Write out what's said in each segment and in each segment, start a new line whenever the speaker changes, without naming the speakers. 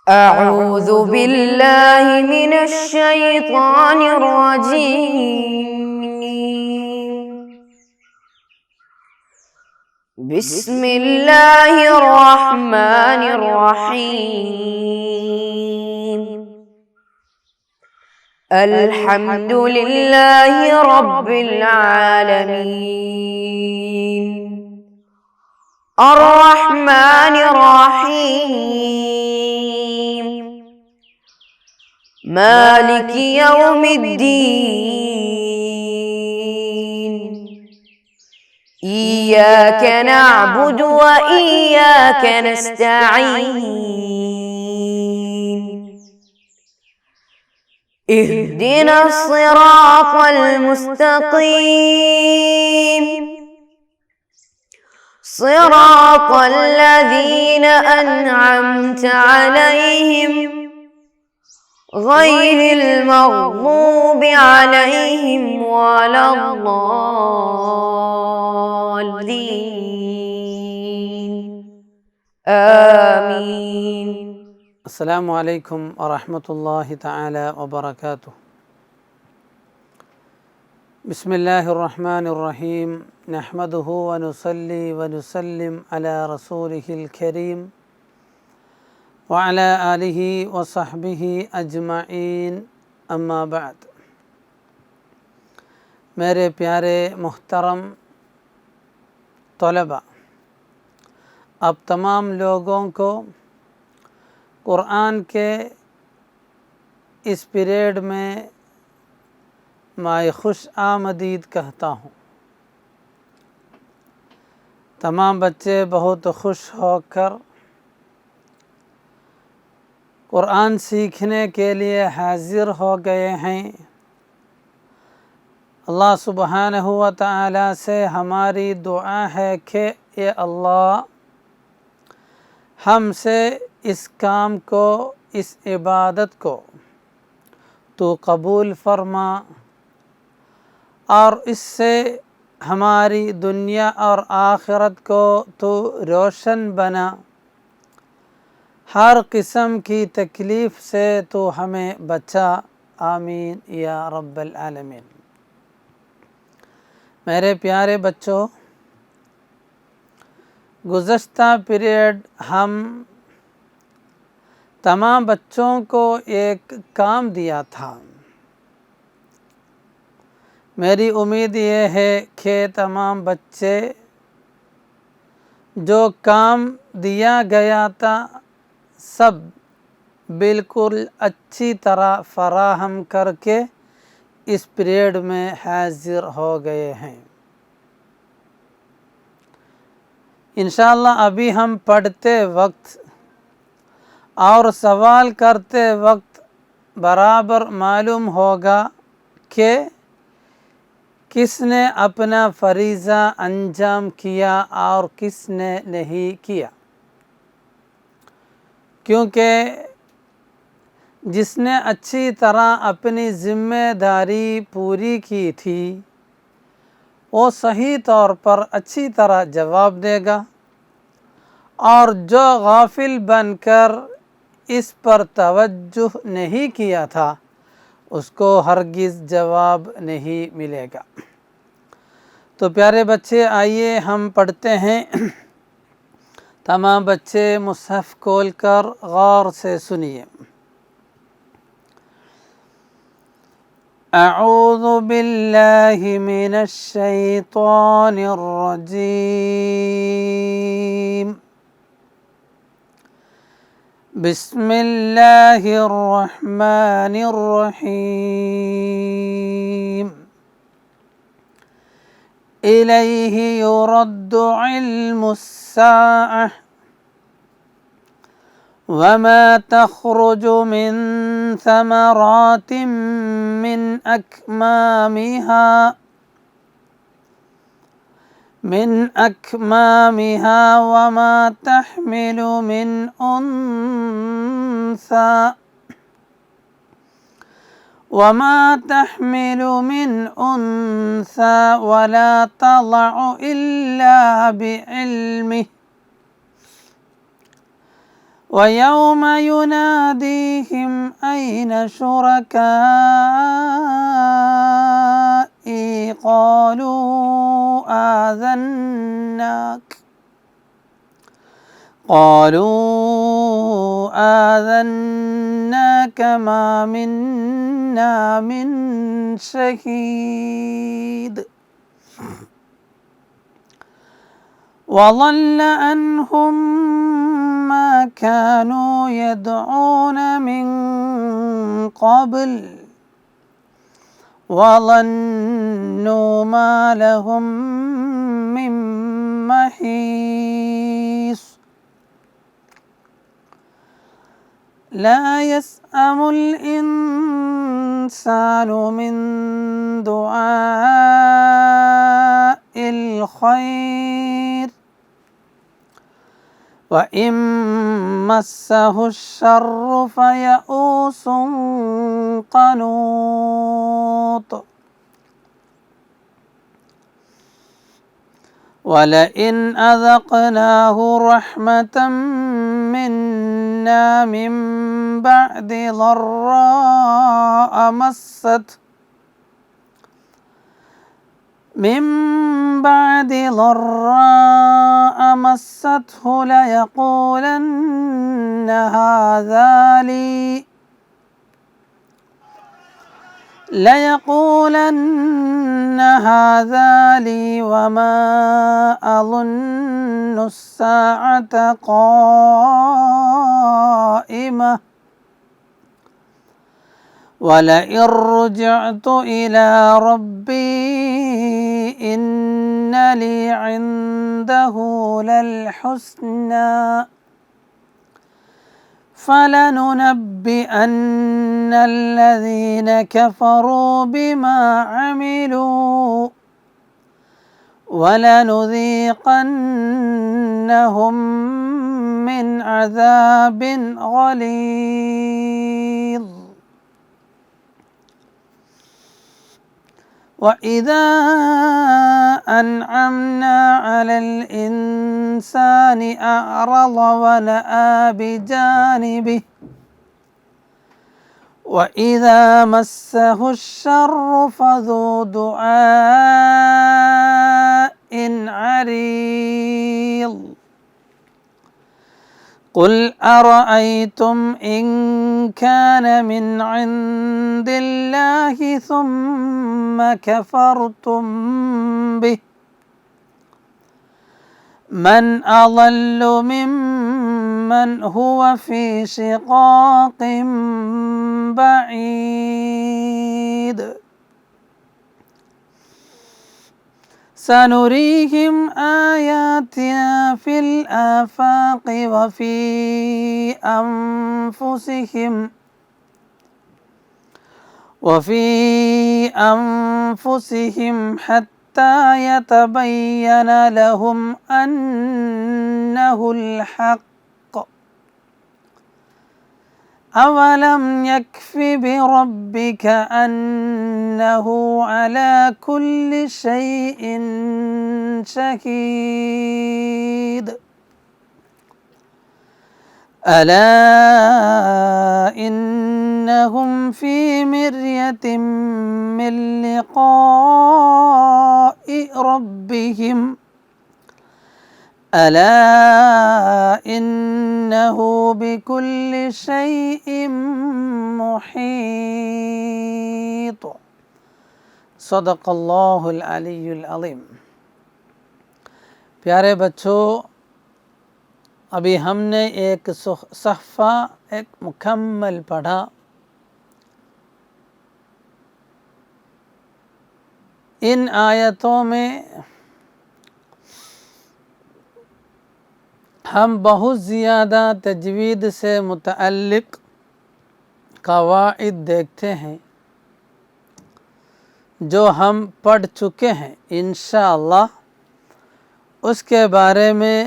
أعوذ بالله من الشيطان الرجيم. بسم الله الرحمن الرحيم. الحمد لله رب العالمين. الرحمن الرحيم. مالك يوم الدين. إياك نعبد وإياك نستعين. اهدنا الصراط المستقيم. صراط الذين أنعمت عليهم غير المغضوب عليهم ولا الضالين. آمين.
السلام علیکم ورحمۃ اللہ تعالی وبرکاتہ. بسم اللہ الرحمن الرحیم. نحمدہ ونصلی ونسلم علی رسولہ الکریم وعلی آلہ وصحبہ اجمعین. اما بعد. میرے پیارے محترم طلباء، آپ تمام لوگوں کو قرآن کے اس پیریڈ میں میں خوش آمدید کہتا ہوں. تمام بچے بہت خوش ہو کر قرآن سیکھنے کے لیے حاضر ہو گئے ہیں. اللہ سبحانہ و تعالی سے ہماری دعا ہے کہ اے اللہ، ہم سے اس کام کو، اس عبادت کو تو قبول فرما اور اس سے ہماری دنیا اور آخرت کو تو روشن بنا. ہر قسم کی تکلیف سے تو ہمیں بچا. آمین یا رب العالمین. میرے پیارے بچوں، گزشتہ پیریڈ ہم تمام بچوں کو ایک کام دیا تھا. میری امید یہ ہے کہ تمام بچے جو کام دیا گیا تھا سب بالکل اچھی طرح فراہم کر کے اس پیریڈ میں حاضر ہو گئے ہیں. انشاءاللہ ابھی ہم پڑھتے وقت اور سوال کرتے وقت برابر معلوم ہوگا کہ کس نے اپنا فریضہ انجام کیا اور کس نے نہیں کیا، کیونکہ جس نے اچھی طرح اپنی ذمہ داری پوری کی تھی وہ صحیح طور پر اچھی طرح جواب دے گا، اور جو غافل بن کر اس پر توجہ نہیں کیا تھا اس کو ہرگز جواب نہیں ملے گا. تو پیارے بچے، آئیے ہم پڑھتے ہیں. تمام بچے مصحف کھول کر غور سے سنیے. اعوذ باللہ من الشیطان الرجیم. بسم اللہ الرحمن الرحیم. الیہ یرد علم الساعة وما تخرج من ثمرات من أكمامها وما تحمل من أنثى ولا تضع إلا بعلمه وَيَوْمَ يُنَادِيهِمْ أَيْنَ شُرَكَائِي قالوا آذناك ما منا من شهيد وضل عنهم ما كانوا يدعون من قبل وظنوا ما لهم من محيص لا يسأم الإنسان من دعاء الخير وإن مسه الشر فيئوس قنوط ولئن أذقناه رحمة منا من بعد ضراء مسته ليقولن هذا لي وما أظن الساعة قائمة ولئن رجعت إلى ربي إن لي عنده للحسنى فلننبئن الذين كفروا بما عملوا ولنذيقنهم من عذاب غليظ وإذا أنعمنا على الإنسان أعرض ونأى بجانبه وإذا مسه الشر فذو دعاء عريض قل أرأيتم إن كان من عند الله ثم كفرتم به من أضل ممن هو في شقاق بعيد سنريهم آياتنا في الآفاق وفي أنفسهم حتى يتبين لهم أنه الحق أولم يكف بربك أنه على كل شيء شهيد ألا إنهم في مرية من لقاء ربهم ألا إنه بكل شيء محيط صدق اللہ العلی العظیم۔ پیارے بچوں، ابھی ہم نے ایک صحفہ ایک مکمل پڑھا۔ ان آیتوں میں ہم بہت زیادہ تجوید سے متعلق قواعد دیکھتے ہیں جو ہم پڑھ چکے ہیں۔ انشاءاللہ اس کے بارے میں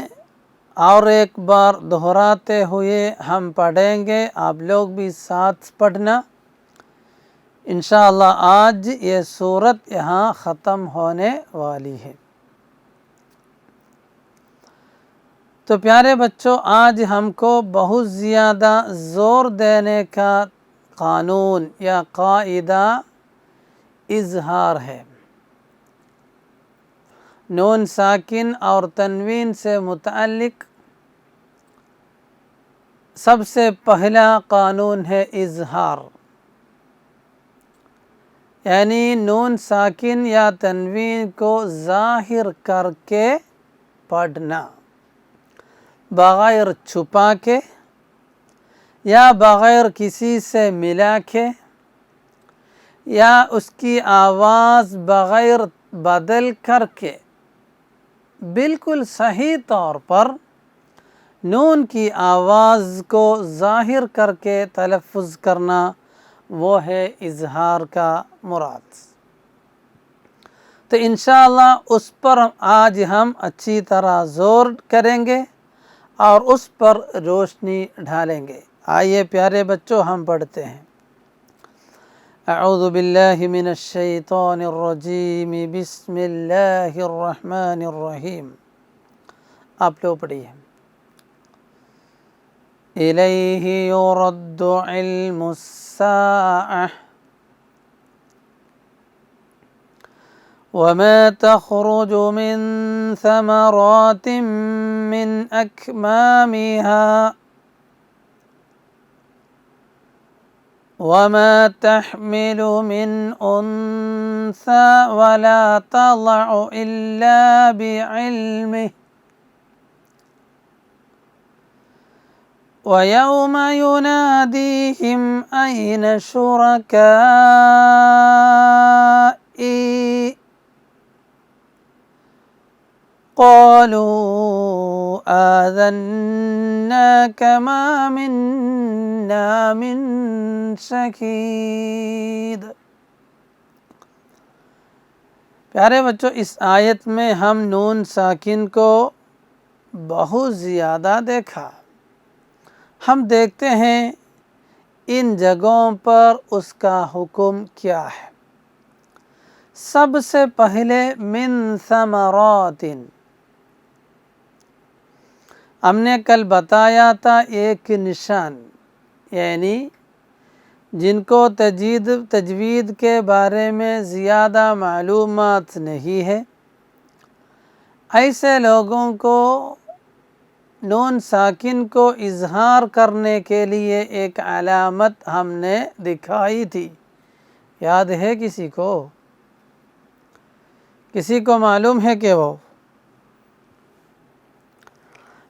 اور ایک بار دہراتے ہوئے ہم پڑھیں گے، آپ لوگ بھی ساتھ پڑھنا۔ انشاءاللہ آج یہ سورت یہاں ختم ہونے والی ہے۔ تو پیارے بچوں، آج ہم کو بہت زیادہ زور دینے کا قانون یا قاعدہ اظہار ہے۔ نون ساکن اور تنوین سے متعلق سب سے پہلا قانون ہے اظہار، یعنی نون ساکن یا تنوین کو ظاہر کر کے پڑھنا، بغیر چھپا کے یا بغیر کسی سے ملا کے یا اس کی آواز بغیر بدل کر کے بالکل صحیح طور پر نون کی آواز کو ظاہر کر کے تلفظ کرنا، وہ ہے اظہار کا مراد۔ تو انشاءاللہ اس پر آج ہم اچھی طرح زور کریں گے اور اس پر روشنی ڈالیں گے۔ آئیے پیارے بچوں، ہم پڑھتے ہیں۔ اعوذ باللہ من الشیطان الرجیم، بسم اللہ الرحمن الرحیم۔ آپ لوگ پڑھیے۔ الیہ یرد علم الساعہ وما تخرج من ثمرات من أكمامها وما تحمل من أنثى ولا تضع إلا بعلمه ويوم يناديهم أين شركائي قالوا آذناك ما منا من شہید۔ پیارے بچوں، اس آیت میں ہم نون ساکن کو بہت زیادہ دیکھا۔ ہم دیکھتے ہیں ان جگہوں پر اس کا حکم کیا ہے۔ سب سے پہلے من ثمرات، ہم نے کل بتایا تھا ایک نشان، یعنی جن کو تجوید کے بارے میں زیادہ معلومات نہیں ہے، ایسے لوگوں کو نون ساکن کو اظہار کرنے کے لیے ایک علامت ہم نے دکھائی تھی، یاد ہے کسی کو؟ کسی کو معلوم ہے کہ وہ؟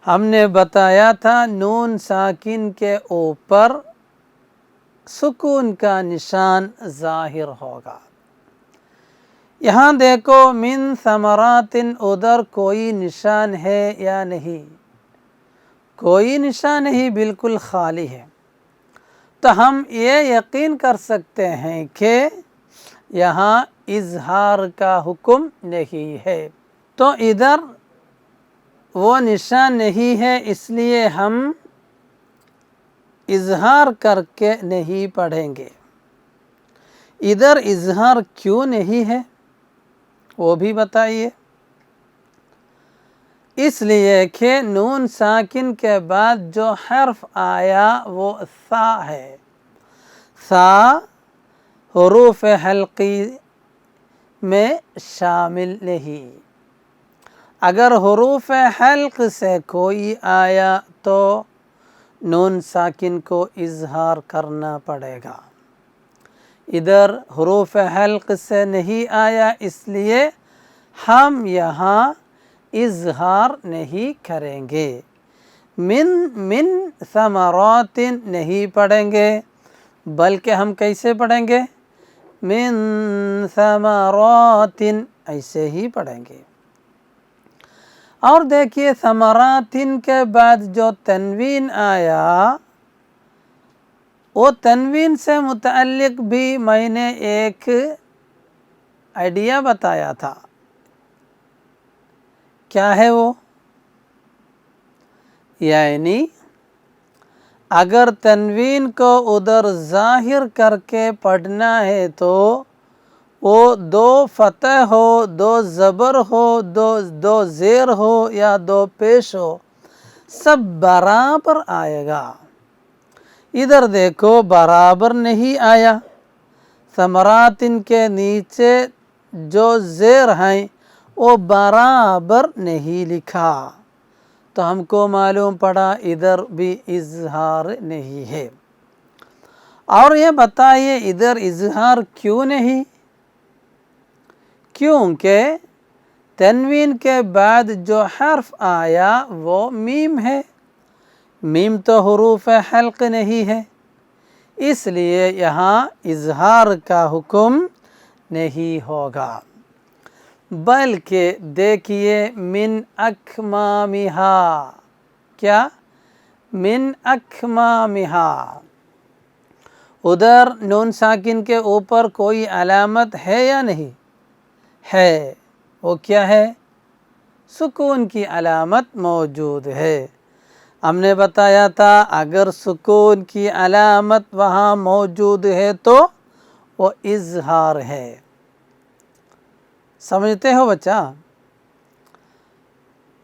ہم نے بتایا تھا نون ساکن کے اوپر سکون کا نشان ظاہر ہوگا۔ یہاں دیکھو من ثمرات، ادھر کوئی نشان ہے یا نہیں؟ کوئی نشان نہیں، بالکل خالی ہے۔ تو ہم یہ یقین کر سکتے ہیں کہ یہاں اظہار کا حکم نہیں ہے۔ تو ادھر وہ نشان نہیں ہے، اس لیے ہم اظہار کر کے نہیں پڑھیں گے۔ ادھر اظہار کیوں نہیں ہے وہ بھی بتائیے۔ اس لیے کہ نون ساکن کے بعد جو حرف آیا وہ ثا ہے۔ ثا حروف حلقی میں شامل نہیں۔ اگر حروف حلق سے کوئی آیا تو نون ساکن کو اظہار کرنا پڑے گا۔ ادھر حروف حلق سے نہیں آیا، اس لیے ہم یہاں اظہار نہیں کریں گے۔ من ثمرات نہیں پڑھیں گے، بلکہ ہم کیسے پڑھیں گے؟ من ثمرات، ایسے ہی پڑھیں گے۔ اور دیکھیے ثمرات کے بعد جو تنوین آیا، وہ تنوین سے متعلق بھی میں نے ایک آئیڈیا بتایا تھا۔ کیا ہے وہ؟ یعنی اگر تنوین کو ادھر ظاہر کر کے پڑھنا ہے تو وہ دو فتح ہو، دو زبر ہو، دو زیر ہو یا دو پیش ہو، سب برابر آئے گا. ادھر دیکھو برابر نہیں آیا. ثمراتن کے نیچے جو زیر ہیں وہ برابر نہیں لکھا، تو ہم کو معلوم پڑا ادھر بھی اظہار نہیں ہے. اور یہ بتائیے ادھر اظہار کیوں نہیں؟ کیونکہ تنوین کے بعد جو حرف آیا وہ میم ہے. میم تو حروف حلق نہیں ہے، اس لیے یہاں اظہار کا حکم نہیں ہوگا. بلکہ دیکھیے من اکمامہا، کیا؟ من اکمامہا. ادھر نون ساکن کے اوپر کوئی علامت ہے یا نہیں ہے؟ وہ کیا ہے؟ سکون کی علامت موجود ہے. ہم نے بتایا تھا اگر سکون کی علامت وہاں موجود ہے تو وہ اظہار ہے. سمجھتے ہو بچہ؟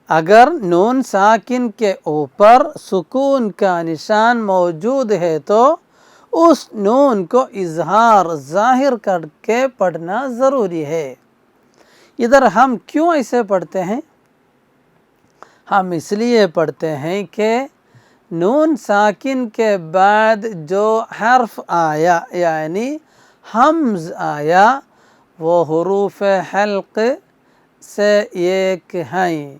اگر نون ساکن کے اوپر سکون کا نشان موجود ہے تو اس نون کو اظہار ظاہر کر کے پڑھنا ضروری ہے. ادھر ہم کیوں ایسے پڑھتے ہیں؟ ہم اس لیے پڑھتے ہیں کہ نون ساکن کے بعد جو حرف آیا یعنی حمز آیا وہ حروف حلق سے ایک ہیں.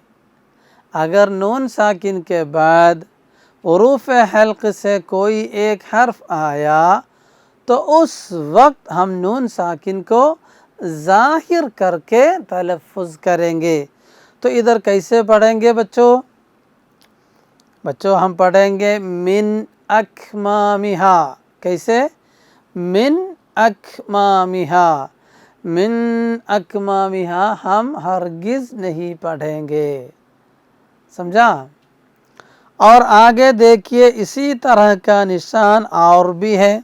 اگر نون ساکن کے بعد حروف حلق سے کوئی ایک حرف آیا تو اس وقت ہم نون ساکن کو ظاہر کر کے تلفظ کریں گے. تو ادھر کیسے پڑھیں گے بچوں ہم پڑھیں گے من اکمامہا. کیسے؟ من اکمامہا. من اکمامہا ہم ہرگز نہیں پڑھیں گے. سمجھا؟ اور آگے دیکھیے اسی طرح کا نشان اور بھی ہے.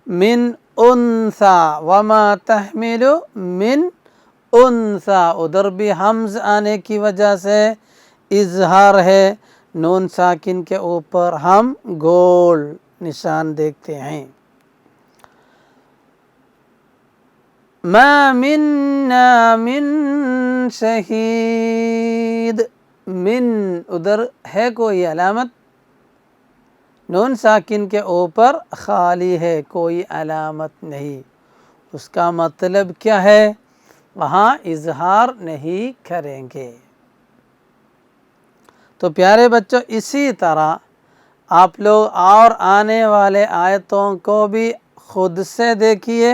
من انثا وما تحمل من انثا. ادھر بھی حمز آنے کی وجہ سے اظہار ہے. نون ساکن کے اوپر ہم گول نشان دیکھتے ہیں. ما منا من شہید. من ادھر ہے کوئی علامت؟ نون ساکن کے اوپر خالی ہے، کوئی علامت نہیں. اس کا مطلب کیا ہے؟ وہاں اظہار نہیں کریں گے. تو پیارے بچوں اسی طرح آپ لوگ اور آنے والے آیتوں کو بھی خود سے دیکھیے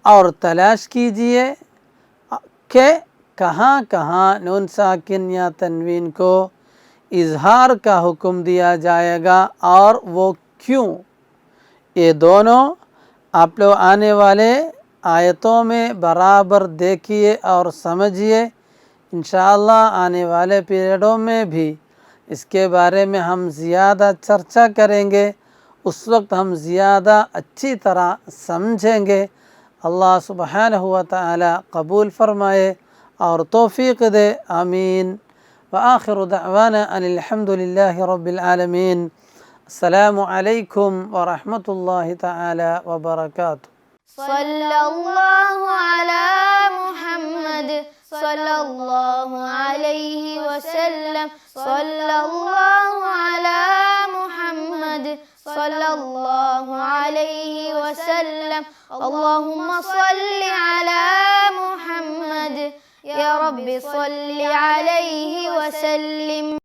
اور تلاش کیجئے کہ کہاں کہاں نون ساکن یا تنوین کو اظہار کا حکم دیا جائے گا اور وہ کیوں. یہ دونوں آپ لوگ آنے والے آیتوں میں برابر دیکھیے اور سمجھیے. انشاءاللہ آنے والے پیریڈوں میں بھی اس کے بارے میں ہم زیادہ چرچا کریں گے. اس وقت ہم زیادہ اچھی طرح سمجھیں گے. اللہ سبحانہ و تعالی قبول فرمائے اور توفیق دے. آمین. وآخر دعوانا ان الحمد للہ رب العالمین. السلام علیکم ورحمۃ اللہ تعالی وبرکاتہ.
صلی اللہ علی محمد صلی اللہ علیہ وسلم. صلی اللہ علی محمد صلی اللہ علیہ وسلم. اللہم صلی علی محمد یا رب صلی علیہ وسلم.